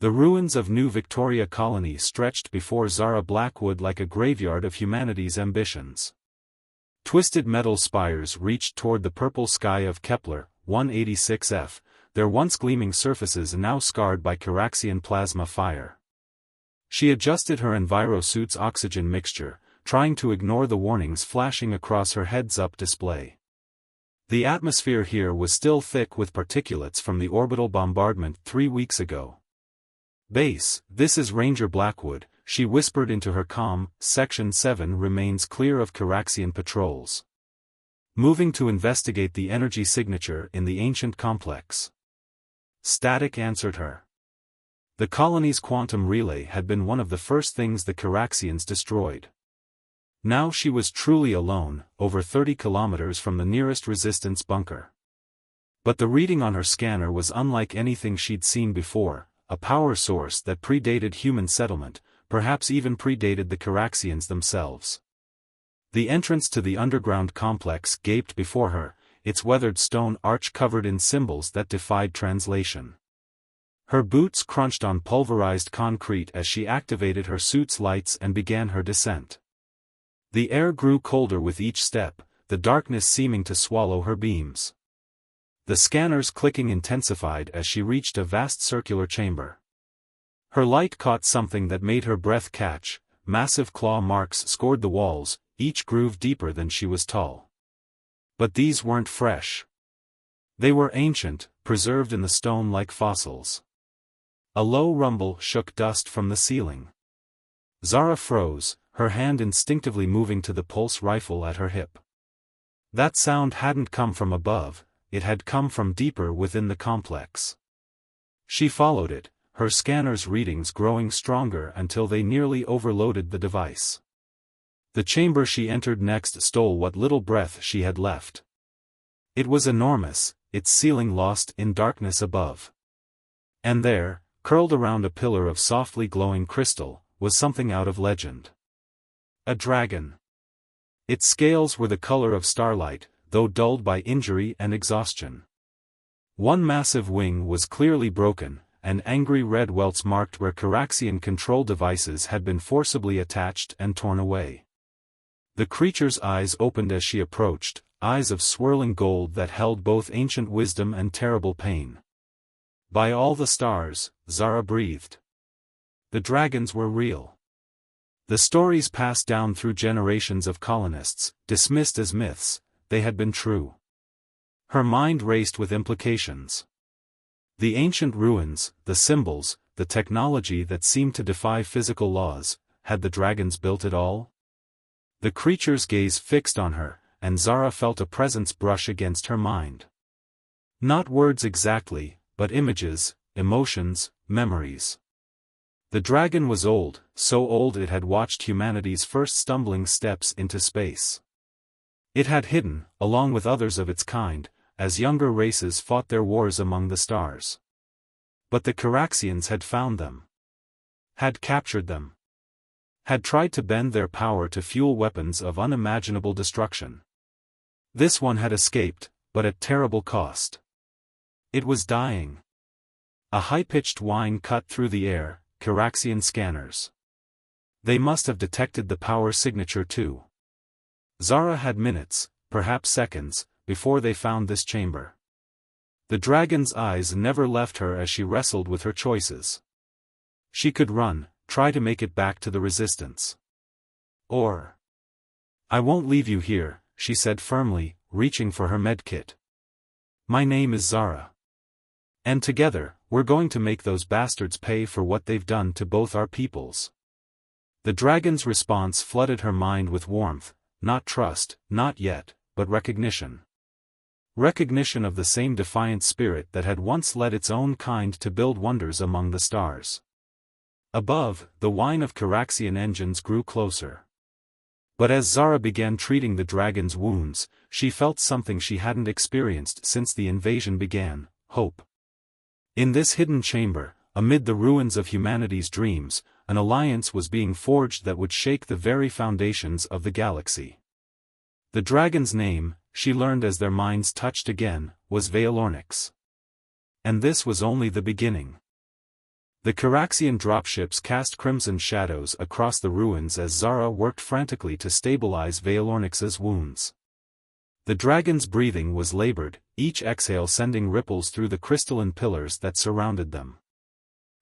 The ruins of New Victoria Colony stretched before Zara Blackwood like a graveyard of humanity's ambitions. Twisted metal spires reached toward the purple sky of Kepler 186f, their once gleaming surfaces now scarred by Caraxian plasma fire. She adjusted her envirosuit's oxygen mixture, trying to ignore the warnings flashing across her heads-up display. The atmosphere here was still thick with particulates from the orbital bombardment 3 weeks ago. "Base, this is Ranger Blackwood," she whispered into her comm. "Section 7 remains clear of Caraxian patrols. Moving to investigate the energy signature in the ancient complex." Static answered her. The colony's quantum relay had been one of the first things the Caraxians destroyed. Now she was truly alone, over 30 kilometers from the nearest resistance bunker. But the reading on her scanner was unlike anything she'd seen before, a power source that predated human settlement, perhaps even predated the Caraxians themselves. The entrance to the underground complex gaped before her, its weathered stone arch covered in symbols that defied translation. Her boots crunched on pulverized concrete as she activated her suit's lights and began her descent. The air grew colder with each step, the darkness seeming to swallow her beams. The scanner's clicking intensified as she reached a vast circular chamber. Her light caught something that made her breath catch. Massive claw marks scored the walls, each groove deeper than she was tall. But these weren't fresh. They were ancient, preserved in the stone like fossils. A low rumble shook dust from the ceiling. Zara froze, her hand instinctively moving to the pulse rifle at her hip. That sound hadn't come from above, it had come from deeper within the complex. She followed it, her scanner's readings growing stronger until they nearly overloaded the device. The chamber she entered next stole what little breath she had left. It was enormous, its ceiling lost in darkness above. And there, curled around a pillar of softly glowing crystal, was something out of legend. A dragon. Its scales were the color of starlight, though dulled by injury and exhaustion. One massive wing was clearly broken, and angry red welts marked where Caraxian control devices had been forcibly attached and torn away. The creature's eyes opened as she approached, eyes of swirling gold that held both ancient wisdom and terrible pain. By all the stars, Zara breathed. The dragons were real. The stories passed down through generations of colonists, dismissed as myths, they had been true. Her mind raced with implications. The ancient ruins, the symbols, the technology that seemed to defy physical laws, had the dragons built it all? The creature's gaze fixed on her, and Zara felt a presence brush against her mind. Not words exactly, but images, emotions, memories. The dragon was old, so old it had watched humanity's first stumbling steps into space. It had hidden, along with others of its kind, as younger races fought their wars among the stars. But the Caraxians had found them. Had captured them. Had tried to bend their power to fuel weapons of unimaginable destruction. This one had escaped, but at terrible cost. It was dying. A high-pitched whine cut through the air, Caraxian scanners. They must have detected the power signature too. Zara had minutes, perhaps seconds, before they found this chamber. The dragon's eyes never left her as she wrestled with her choices. She could run, try to make it back to the resistance. Or, "I won't leave you here," she said firmly, reaching for her medkit. "My name is Zara. And together, we're going to make those bastards pay for what they've done to both our peoples." The dragon's response flooded her mind with warmth, not trust, not yet, but recognition. Recognition of the same defiant spirit that had once led its own kind to build wonders among the stars. Above, the whine of Caraxian engines grew closer. But as Zara began treating the dragon's wounds, she felt something she hadn't experienced since the invasion began: hope. In this hidden chamber, amid the ruins of humanity's dreams, an alliance was being forged that would shake the very foundations of the galaxy. The dragon's name, she learned as their minds touched again, was Veilornyx. And this was only the beginning. The Caraxian dropships cast crimson shadows across the ruins as Zara worked frantically to stabilize Veilornyx's wounds. The dragon's breathing was labored, each exhale sending ripples through the crystalline pillars that surrounded them.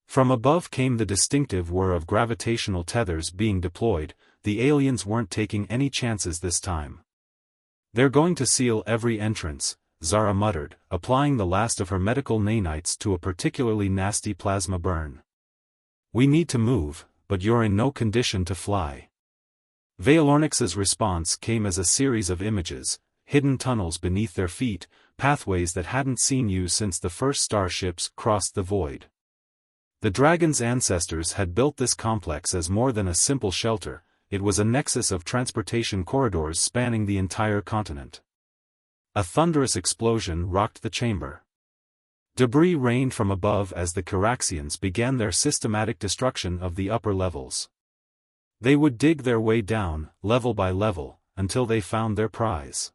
From above came the distinctive whir of gravitational tethers being deployed. The aliens weren't taking any chances this time. "They're going to seal every entrance," Zara muttered, applying the last of her medical nanites to a particularly nasty plasma burn. "We need to move, but you're in no condition to fly." Veilornyx's response came as a series of images, hidden tunnels beneath their feet, pathways that hadn't seen use since the first starships crossed the void. The dragon's ancestors had built this complex as more than a simple shelter. It was a nexus of transportation corridors spanning the entire continent. A thunderous explosion rocked the chamber. Debris rained from above as the Caraxians began their systematic destruction of the upper levels. They would dig their way down, level by level, until they found their prize.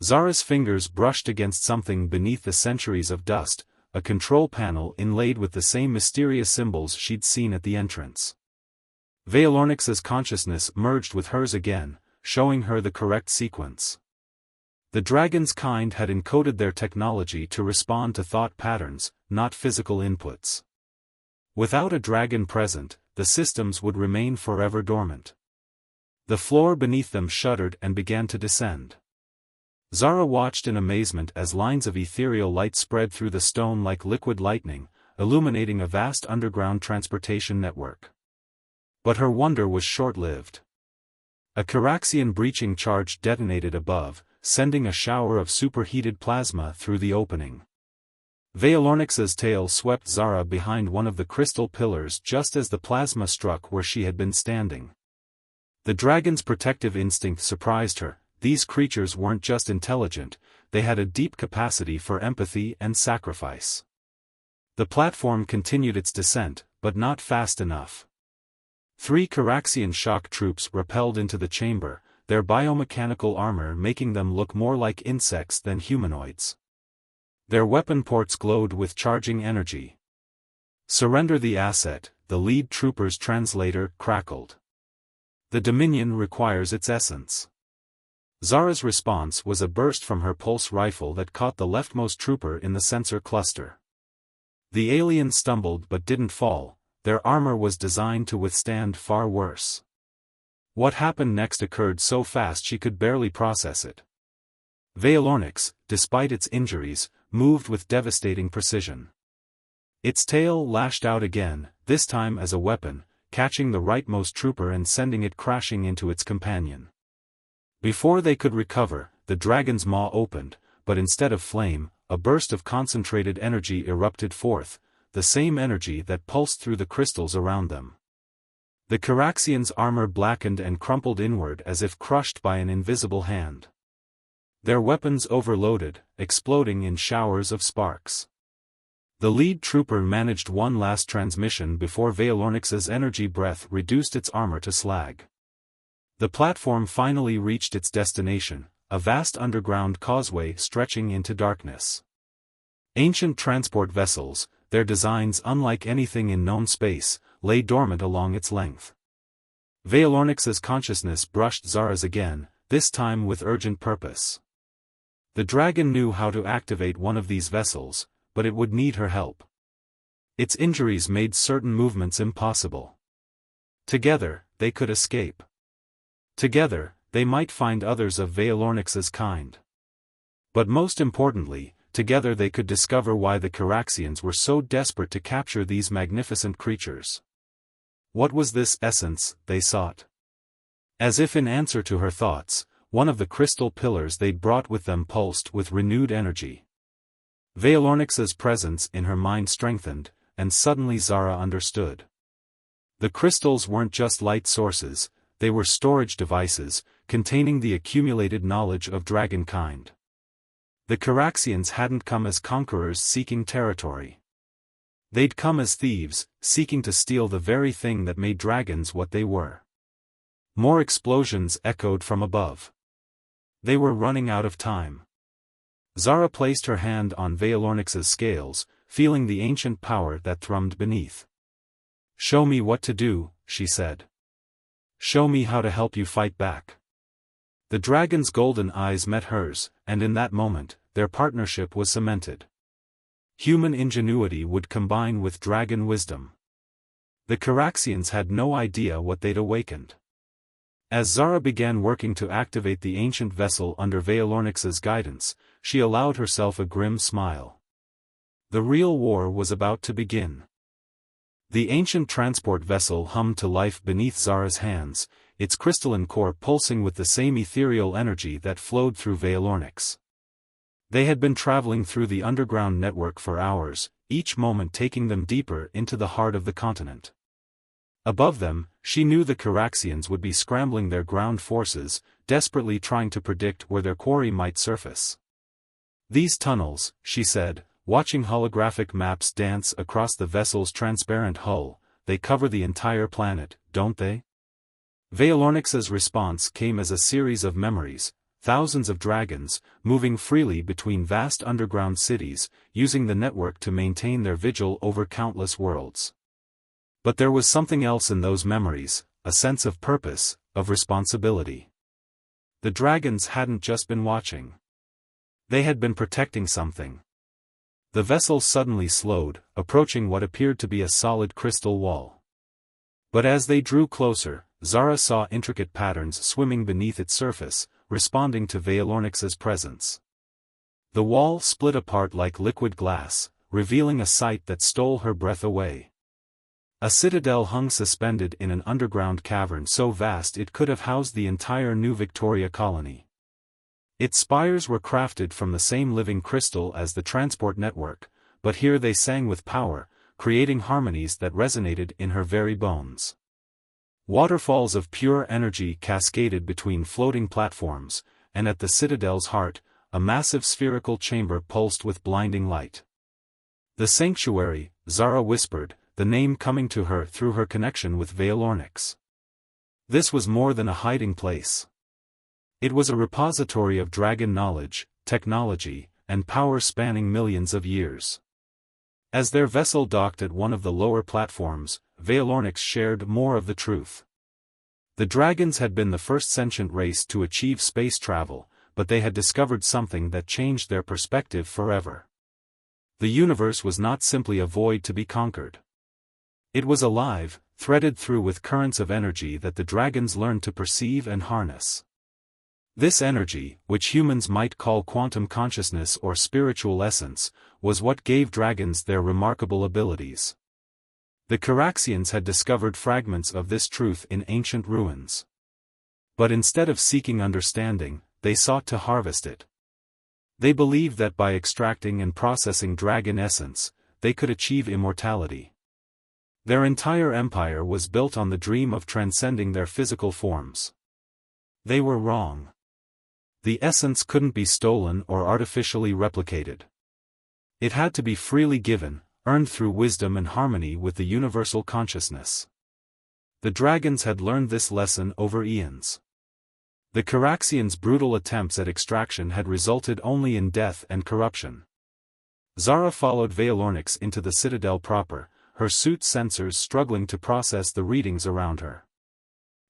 Zara's fingers brushed against something beneath the centuries of dust, a control panel inlaid with the same mysterious symbols she'd seen at the entrance. Veilornyx's consciousness merged with hers again, showing her the correct sequence. The dragon's kind had encoded their technology to respond to thought patterns, not physical inputs. Without a dragon present, the systems would remain forever dormant. The floor beneath them shuddered and began to descend. Zara watched in amazement as lines of ethereal light spread through the stone like liquid lightning, illuminating a vast underground transportation network. But her wonder was short-lived. A Caraxian breaching charge detonated above, sending a shower of superheated plasma through the opening. Veilornyx's tail swept Zara behind one of the crystal pillars just as the plasma struck where she had been standing. The dragon's protective instinct surprised her. These creatures weren't just intelligent, they had a deep capacity for empathy and sacrifice. The platform continued its descent, but not fast enough. 3 Caraxian shock troops rappelled into the chamber, their biomechanical armor making them look more like insects than humanoids. Their weapon ports glowed with charging energy. "Surrender the asset," the lead trooper's translator crackled. "The Dominion requires its essence." Zara's response was a burst from her pulse rifle that caught the leftmost trooper in the sensor cluster. The alien stumbled but didn't fall. Their armor was designed to withstand far worse. What happened next occurred so fast she could barely process it. Veilornyx, despite its injuries, moved with devastating precision. Its tail lashed out again, this time as a weapon, catching the rightmost trooper and sending it crashing into its companion. Before they could recover, the dragon's maw opened, but instead of flame, a burst of concentrated energy erupted forth, the same energy that pulsed through the crystals around them. The Caraxians' armor blackened and crumpled inward as if crushed by an invisible hand. Their weapons overloaded, exploding in showers of sparks. The lead trooper managed one last transmission before Veilornyx's energy breath reduced its armor to slag. The platform finally reached its destination, a vast underground causeway stretching into darkness. Ancient transport vessels, their designs unlike anything in known space, lay dormant along its length. Veilornyx's consciousness brushed Zara's again, this time with urgent purpose. The dragon knew how to activate one of these vessels, but it would need her help. Its injuries made certain movements impossible. Together, they could escape. Together, they might find others of Veilornyx's kind. But most importantly, together they could discover why the Caraxians were so desperate to capture these magnificent creatures. What was this essence they sought? As if in answer to her thoughts, one of the crystal pillars they'd brought with them pulsed with renewed energy. Veilornyx's presence in her mind strengthened, and suddenly Zara understood. The crystals weren't just light sources, they were storage devices, containing the accumulated knowledge of dragonkind. The Caraxians hadn't come as conquerors seeking territory. They'd come as thieves, seeking to steal the very thing that made dragons what they were. More explosions echoed from above. They were running out of time. Zara placed her hand on Veilornyx's scales, feeling the ancient power that thrummed beneath. "Show me what to do," she said. "Show me how to help you fight back." The dragon's golden eyes met hers, and in that moment, their partnership was cemented. Human ingenuity would combine with dragon wisdom. The Caraxians had no idea what they'd awakened. As Zara began working to activate the ancient vessel under Veilornix's guidance, she allowed herself a grim smile. The real war was about to begin. The ancient transport vessel hummed to life beneath Zara's hands, its crystalline core pulsing with the same ethereal energy that flowed through Veilornix. They had been traveling through the underground network for hours, each moment taking them deeper into the heart of the continent. Above them, she knew the Caraxians would be scrambling their ground forces, desperately trying to predict where their quarry might surface. "These tunnels," she said, watching holographic maps dance across the vessel's transparent hull, "they cover the entire planet, don't they?" Veilornix's response came as a series of memories, thousands of dragons, moving freely between vast underground cities, using the network to maintain their vigil over countless worlds. But there was something else in those memories, a sense of purpose, of responsibility. The dragons hadn't just been watching. They had been protecting something. The vessel suddenly slowed, approaching what appeared to be a solid crystal wall. But as they drew closer, Zara saw intricate patterns swimming beneath its surface, responding to Veilornix's presence. The wall split apart like liquid glass, revealing a sight that stole her breath away. A citadel hung suspended in an underground cavern so vast it could have housed the entire New Victoria colony. Its spires were crafted from the same living crystal as the transport network, but here they sang with power, creating harmonies that resonated in her very bones. Waterfalls of pure energy cascaded between floating platforms, and at the citadel's heart, a massive spherical chamber pulsed with blinding light. "The sanctuary," Zara whispered, the name coming to her through her connection with Veilornix. This was more than a hiding place. It was a repository of dragon knowledge, technology, and power spanning millions of years. As their vessel docked at one of the lower platforms, Veilornix shared more of the truth. The dragons had been the first sentient race to achieve space travel, but they had discovered something that changed their perspective forever. The universe was not simply a void to be conquered. It was alive, threaded through with currents of energy that the dragons learned to perceive and harness. This energy, which humans might call quantum consciousness or spiritual essence, was what gave dragons their remarkable abilities. The Caraxians had discovered fragments of this truth in ancient ruins. But instead of seeking understanding, they sought to harvest it. They believed that by extracting and processing dragon essence, they could achieve immortality. Their entire empire was built on the dream of transcending their physical forms. They were wrong. The essence couldn't be stolen or artificially replicated. It had to be freely given, earned through wisdom and harmony with the universal consciousness. The dragons had learned this lesson over eons. The Caraxians' brutal attempts at extraction had resulted only in death and corruption. Zara followed Veilornix into the citadel proper, her suit's sensors struggling to process the readings around her.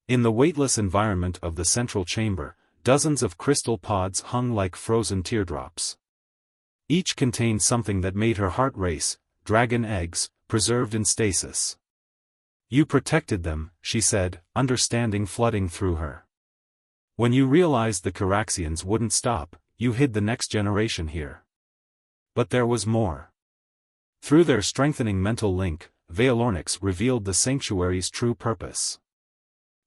In the weightless environment of the central chamber, dozens of crystal pods hung like frozen teardrops. Each contained something that made her heart race, dragon eggs, preserved in stasis. "You protected them," she said, understanding flooding through her. "When you realized the Caraxians wouldn't stop, you hid the next generation here." But there was more. Through their strengthening mental link, Veilornix revealed the sanctuary's true purpose.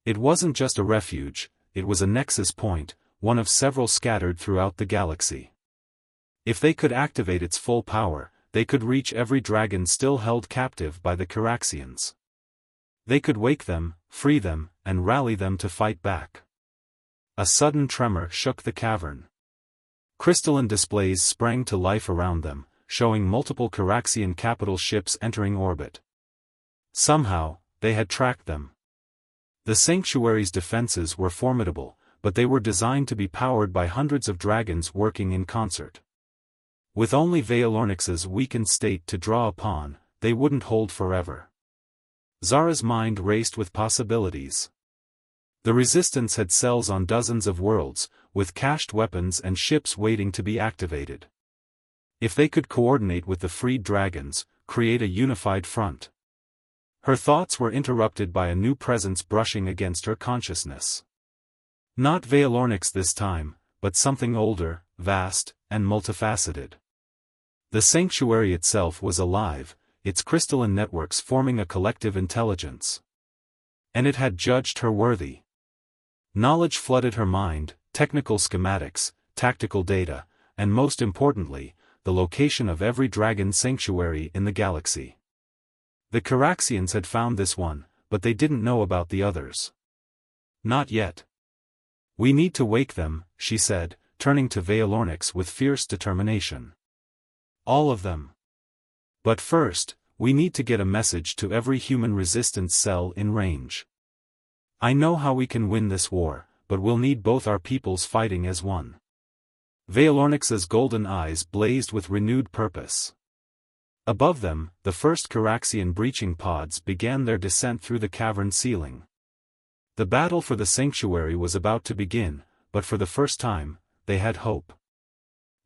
It wasn't just a refuge, it was a nexus point, one of several scattered throughout the galaxy. If they could activate its full power, they could reach every dragon still held captive by the Caraxians. They could wake them, free them, and rally them to fight back. A sudden tremor shook the cavern. Crystalline displays sprang to life around them, showing multiple Caraxian capital ships entering orbit. Somehow, they had tracked them. The sanctuary's defenses were formidable, but they were designed to be powered by hundreds of dragons working in concert. With only Veilornix's weakened state to draw upon, they wouldn't hold forever. Zara's mind raced with possibilities. The Resistance had cells on dozens of worlds, with cached weapons and ships waiting to be activated. If they could coordinate with the freed dragons, create a unified front. Her thoughts were interrupted by a new presence brushing against her consciousness. Not Veilornyx this time, but something older, vast, and multifaceted. The sanctuary itself was alive, its crystalline networks forming a collective intelligence. And it had judged her worthy. Knowledge flooded her mind, technical schematics, tactical data, and most importantly, the location of every dragon sanctuary in the galaxy. The Caraxians had found this one, but they didn't know about the others. Not yet. We need to wake them, she said, turning to Veilornyx with fierce determination. All of them. But first, we need to get a message to every human resistance cell in range. I know how we can win this war, but we'll need both our peoples fighting as one. Veilornyx's golden eyes blazed with renewed purpose. Above them, the first Caraxian breaching pods began their descent through the cavern ceiling. The battle for the sanctuary was about to begin, but for the first time, they had hope.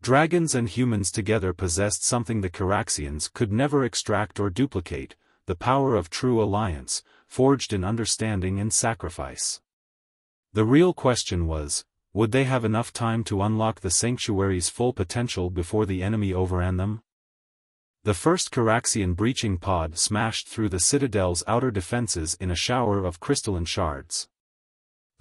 Dragons and humans together possessed something the Caraxians could never extract or duplicate, the power of true alliance, forged in understanding and sacrifice. The real question was, would they have enough time to unlock the sanctuary's full potential before the enemy overran them? The first Caraxian breaching pod smashed through the citadel's outer defenses in a shower of crystalline shards.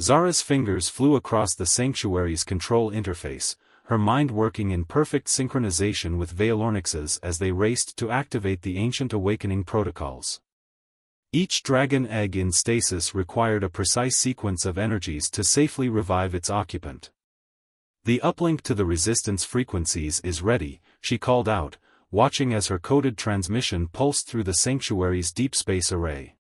Zara's fingers flew across the sanctuary's control interface, her mind working in perfect synchronization with Veilornyx's as they raced to activate the ancient awakening protocols. Each dragon egg in stasis required a precise sequence of energies to safely revive its occupant. The uplink to the resistance frequencies is ready, she called out, watching as her coded transmission pulsed through the sanctuary's deep space array.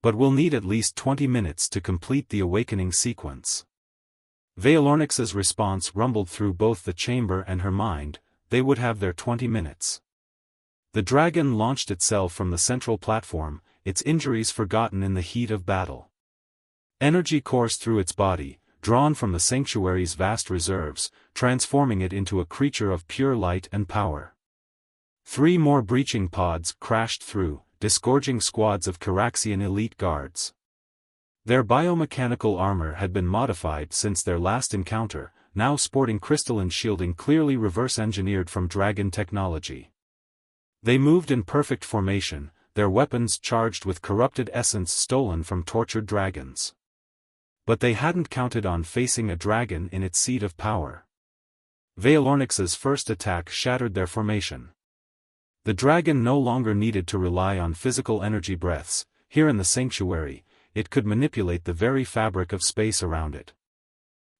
But we'll need at least 20 minutes to complete the awakening sequence. Veilornyx's response rumbled through both the chamber and her mind, they would have their 20 minutes. The dragon launched itself from the central platform, its injuries forgotten in the heat of battle. Energy coursed through its body, drawn from the sanctuary's vast reserves, transforming it into a creature of pure light and power. 3 more breaching pods crashed through, disgorging squads of Caraxian elite guards. Their biomechanical armor had been modified since their last encounter, now sporting crystalline shielding clearly reverse-engineered from dragon technology. They moved in perfect formation, their weapons charged with corrupted essence stolen from tortured dragons. But they hadn't counted on facing a dragon in its seat of power. Veilornyx's first attack shattered their formation. The dragon no longer needed to rely on physical energy breaths, here in the sanctuary, it could manipulate the very fabric of space around it.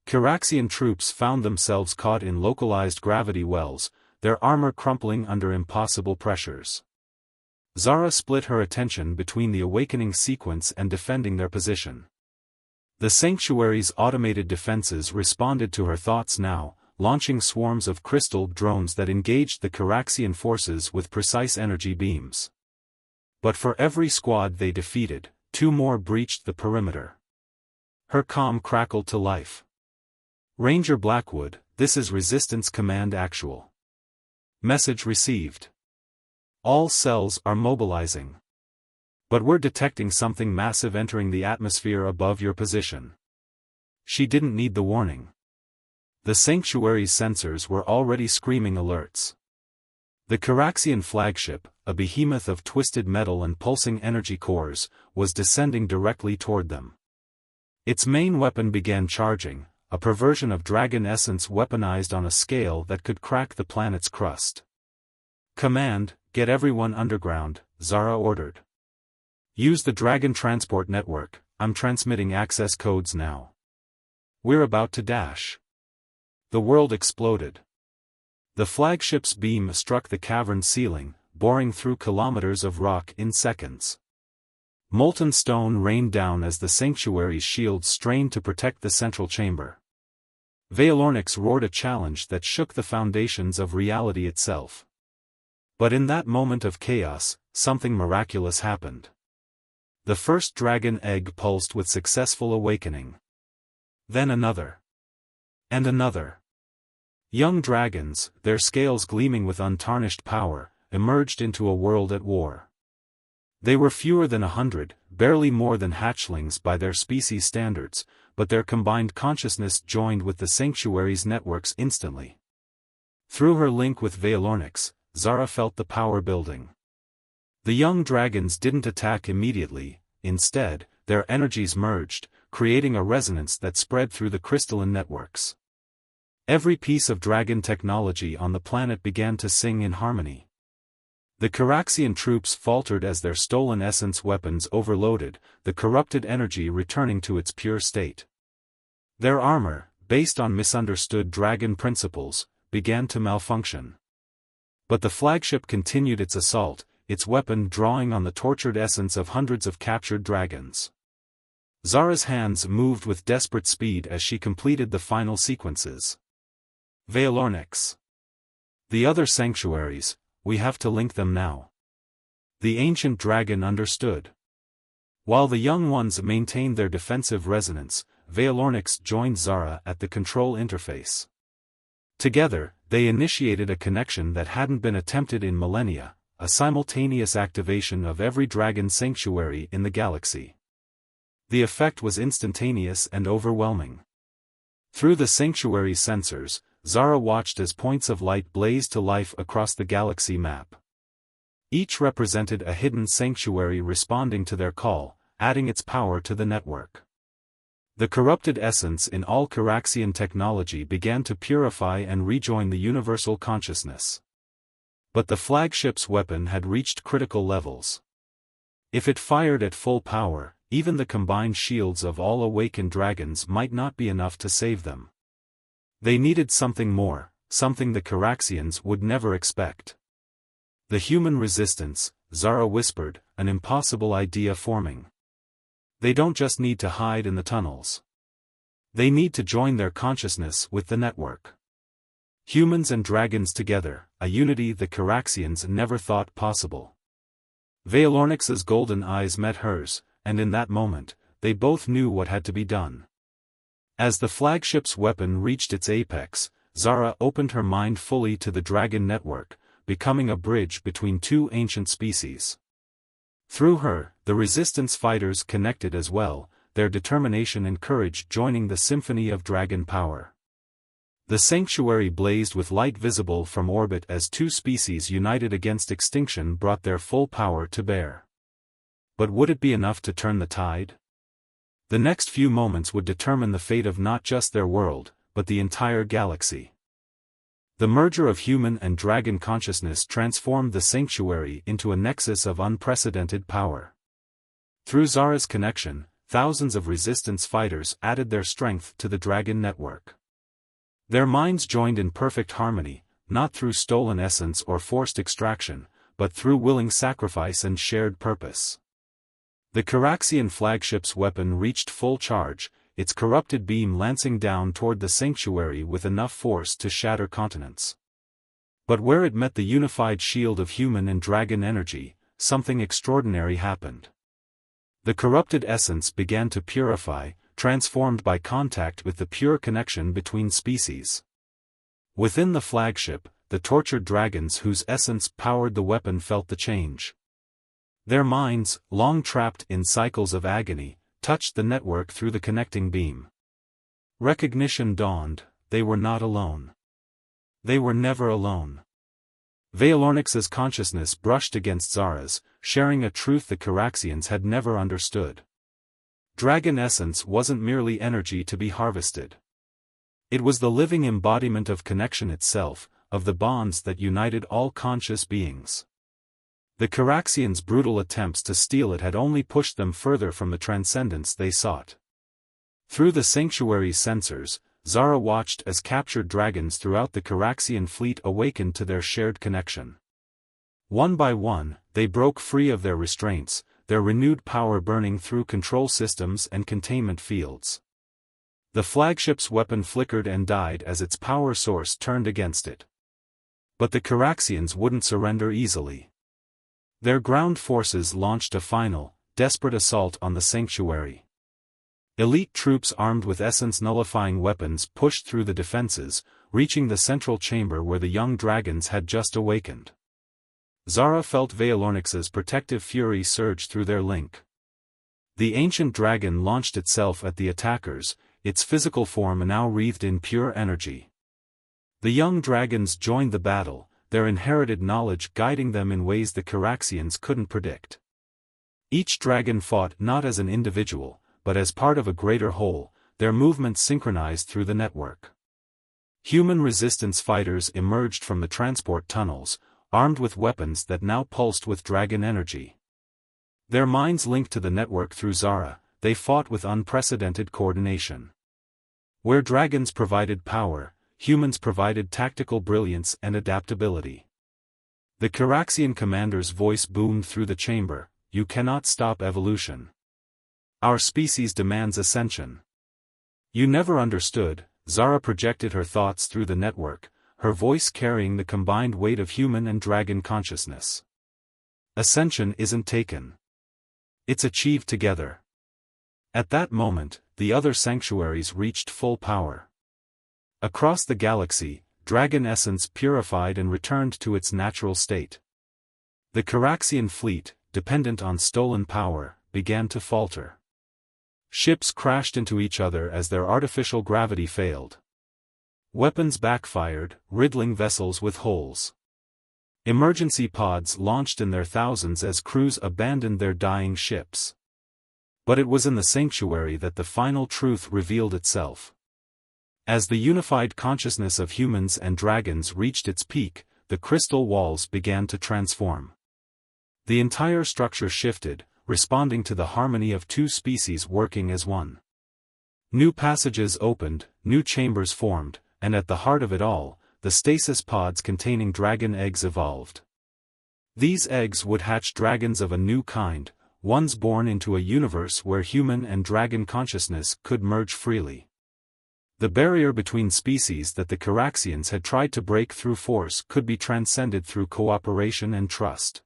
Caraxian troops found themselves caught in localized gravity wells, their armor crumpling under impossible pressures. Zara split her attention between the awakening sequence and defending their position. The sanctuary's automated defenses responded to her thoughts now, launching swarms of crystal drones that engaged the Caraxian forces with precise energy beams. But for every squad they defeated, 2 more breached the perimeter. Her comm crackled to life. Ranger Blackwood, this is Resistance Command Actual. Message received. All cells are mobilizing. But we're detecting something massive entering the atmosphere above your position. She didn't need the warning. The sanctuary's sensors were already screaming alerts. The Caraxian flagship, a behemoth of twisted metal and pulsing energy cores, was descending directly toward them. Its main weapon began charging, a perversion of dragon essence weaponized on a scale that could crack the planet's crust. Command, get everyone underground, Zara ordered. Use the Dragon Transport Network, I'm transmitting access codes now. We're about to dash. The world exploded. The flagship's beam struck the cavern ceiling, boring through kilometers of rock in seconds. Molten stone rained down as the sanctuary's shields strained to protect the central chamber. Veilornyx roared a challenge that shook the foundations of reality itself. But in that moment of chaos, something miraculous happened. The first dragon egg pulsed with successful awakening. Then another. And another. Young dragons, their scales gleaming with untarnished power, emerged into a world at war. They were fewer than 100, barely more than hatchlings by their species standards, but their combined consciousness joined with the sanctuary's networks instantly. Through her link with Veilornyx, Zara felt the power building. The young dragons didn't attack immediately, instead, their energies merged, creating a resonance that spread through the crystalline networks. Every piece of dragon technology on the planet began to sing in harmony. The Caraxian troops faltered as their stolen essence weapons overloaded, the corrupted energy returning to its pure state. Their armor, based on misunderstood dragon principles, began to malfunction. But the flagship continued its assault, its weapon drawing on the tortured essence of hundreds of captured dragons. Zara's hands moved with desperate speed as she completed the final sequences. Veilornyx. The other sanctuaries, we have to link them now. The ancient dragon understood. While the young ones maintained their defensive resonance, Veilornyx joined Zara at the control interface. Together, they initiated a connection that hadn't been attempted in millennia, a simultaneous activation of every dragon sanctuary in the galaxy. The effect was instantaneous and overwhelming. Through the sanctuary's sensors, Zara watched as points of light blazed to life across the galaxy map. Each represented a hidden sanctuary responding to their call, adding its power to the network. The corrupted essence in all Caraxian technology began to purify and rejoin the universal consciousness. But the flagship's weapon had reached critical levels. If it fired at full power, even the combined shields of all awakened dragons might not be enough to save them. They needed something more, something the Caraxians would never expect. The human resistance, Zara whispered, an impossible idea forming. They don't just need to hide in the tunnels. They need to join their consciousness with the network. Humans and dragons together, a unity the Caraxians never thought possible. Veilornyx's golden eyes met hers, and in that moment, they both knew what had to be done. As the flagship's weapon reached its apex, Zara opened her mind fully to the dragon network, becoming a bridge between two ancient species. Through her, the resistance fighters connected as well, their determination and courage joining the symphony of dragon power. The sanctuary blazed with light visible from orbit as two species united against extinction brought their full power to bear. But would it be enough to turn the tide? The next few moments would determine the fate of not just their world, but the entire galaxy. The merger of human and dragon consciousness transformed the sanctuary into a nexus of unprecedented power. Through Zara's connection, thousands of resistance fighters added their strength to the dragon network. Their minds joined in perfect harmony, not through stolen essence or forced extraction, but through willing sacrifice and shared purpose. The Caraxian flagship's weapon reached full charge, its corrupted beam lancing down toward the sanctuary with enough force to shatter continents. But where it met the unified shield of human and dragon energy, something extraordinary happened. The corrupted essence began to purify, transformed by contact with the pure connection between species. Within the flagship, the tortured dragons whose essence powered the weapon felt the change. Their minds, long trapped in cycles of agony, touched the network through the connecting beam. Recognition dawned, they were not alone. They were never alone. Veilornyx's consciousness brushed against Zara's, sharing a truth the Caraxians had never understood. Dragon essence wasn't merely energy to be harvested. It was the living embodiment of connection itself, of the bonds that united all conscious beings. The Caraxians' brutal attempts to steal it had only pushed them further from the transcendence they sought. Through the sanctuary's sensors, Zara watched as captured dragons throughout the Caraxian fleet awakened to their shared connection. One by one, they broke free of their restraints, their renewed power burning through control systems and containment fields. The flagship's weapon flickered and died as its power source turned against it. But the Caraxians wouldn't surrender easily. Their ground forces launched a final, desperate assault on the sanctuary. Elite troops armed with essence-nullifying weapons pushed through the defenses, reaching the central chamber where the young dragons had just awakened. Zara felt Veilornyx's protective fury surge through their link. The ancient dragon launched itself at the attackers, its physical form now wreathed in pure energy. The young dragons joined the battle, their inherited knowledge guiding them in ways the Caraxians couldn't predict. Each dragon fought not as an individual, but as part of a greater whole, their movements synchronized through the network. Human resistance fighters emerged from the transport tunnels, armed with weapons that now pulsed with dragon energy. Their minds linked to the network through Zara, they fought with unprecedented coordination. Where dragons provided power, humans provided tactical brilliance and adaptability. The Caraxian commander's voice boomed through the chamber, "You cannot stop evolution. Our species demands ascension." "You never understood." Zara projected her thoughts through the network, her voice carrying the combined weight of human and dragon consciousness. "Ascension isn't taken. It's achieved together." At that moment, the other sanctuaries reached full power. Across the galaxy, dragon essence purified and returned to its natural state. The Caraxian fleet, dependent on stolen power, began to falter. Ships crashed into each other as their artificial gravity failed. Weapons backfired, riddling vessels with holes. Emergency pods launched in their thousands as crews abandoned their dying ships. But it was in the sanctuary that the final truth revealed itself. As the unified consciousness of humans and dragons reached its peak, the crystal walls began to transform. The entire structure shifted, responding to the harmony of two species working as one. New passages opened, new chambers formed, and at the heart of it all, the stasis pods containing dragon eggs evolved. These eggs would hatch dragons of a new kind, ones born into a universe where human and dragon consciousness could merge freely. The barrier between species that the Caraxians had tried to break through force could be transcended through cooperation and trust.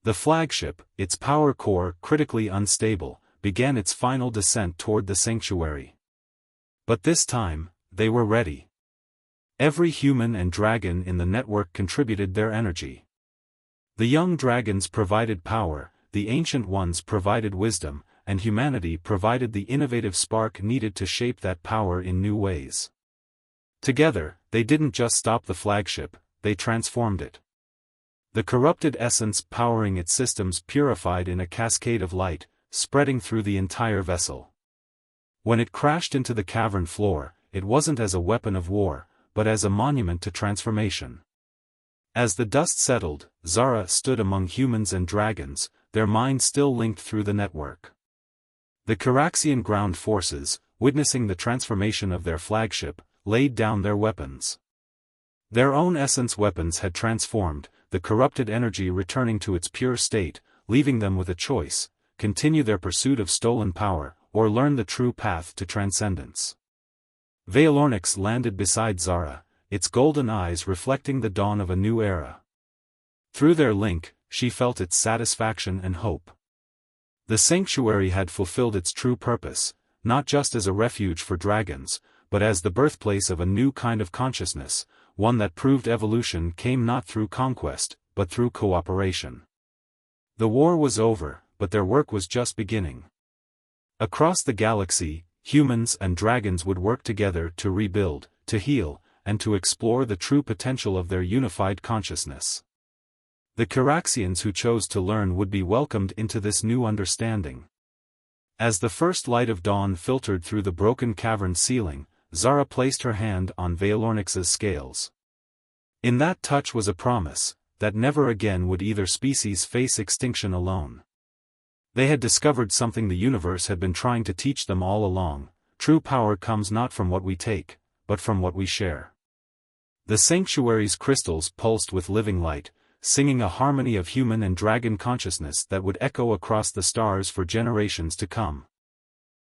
The flagship, its power core critically unstable, began its final descent toward the sanctuary. But this time, they were ready. Every human and dragon in the network contributed their energy. The young dragons provided power, the ancient ones provided wisdom, and humanity provided the innovative spark needed to shape that power in new ways. Together, they didn't just stop the flagship, they transformed it. The corrupted essence powering its systems purified in a cascade of light, spreading through the entire vessel. When it crashed into the cavern floor, it wasn't as a weapon of war, but as a monument to transformation. As the dust settled, Zara stood among humans and dragons, their minds still linked through the network. The Caraxian ground forces, witnessing the transformation of their flagship, laid down their weapons. Their own essence weapons had transformed, the corrupted energy returning to its pure state, leaving them with a choice: continue their pursuit of stolen power, or learn the true path to transcendence. Veilornyx landed beside Zara, its golden eyes reflecting the dawn of a new era. Through their link, she felt its satisfaction and hope. The sanctuary had fulfilled its true purpose, not just as a refuge for dragons, but as the birthplace of a new kind of consciousness, one that proved evolution came not through conquest, but through cooperation. The war was over, but their work was just beginning. Across the galaxy, humans and dragons would work together to rebuild, to heal, and to explore the true potential of their unified consciousness. The Caraxians who chose to learn would be welcomed into this new understanding. As the first light of dawn filtered through the broken cavern ceiling, Zara placed her hand on Veilornyx's scales. In that touch was a promise, that never again would either species face extinction alone. They had discovered something the universe had been trying to teach them all along: true power comes not from what we take, but from what we share. The sanctuary's crystals pulsed with living light, singing a harmony of human and dragon consciousness that would echo across the stars for generations to come.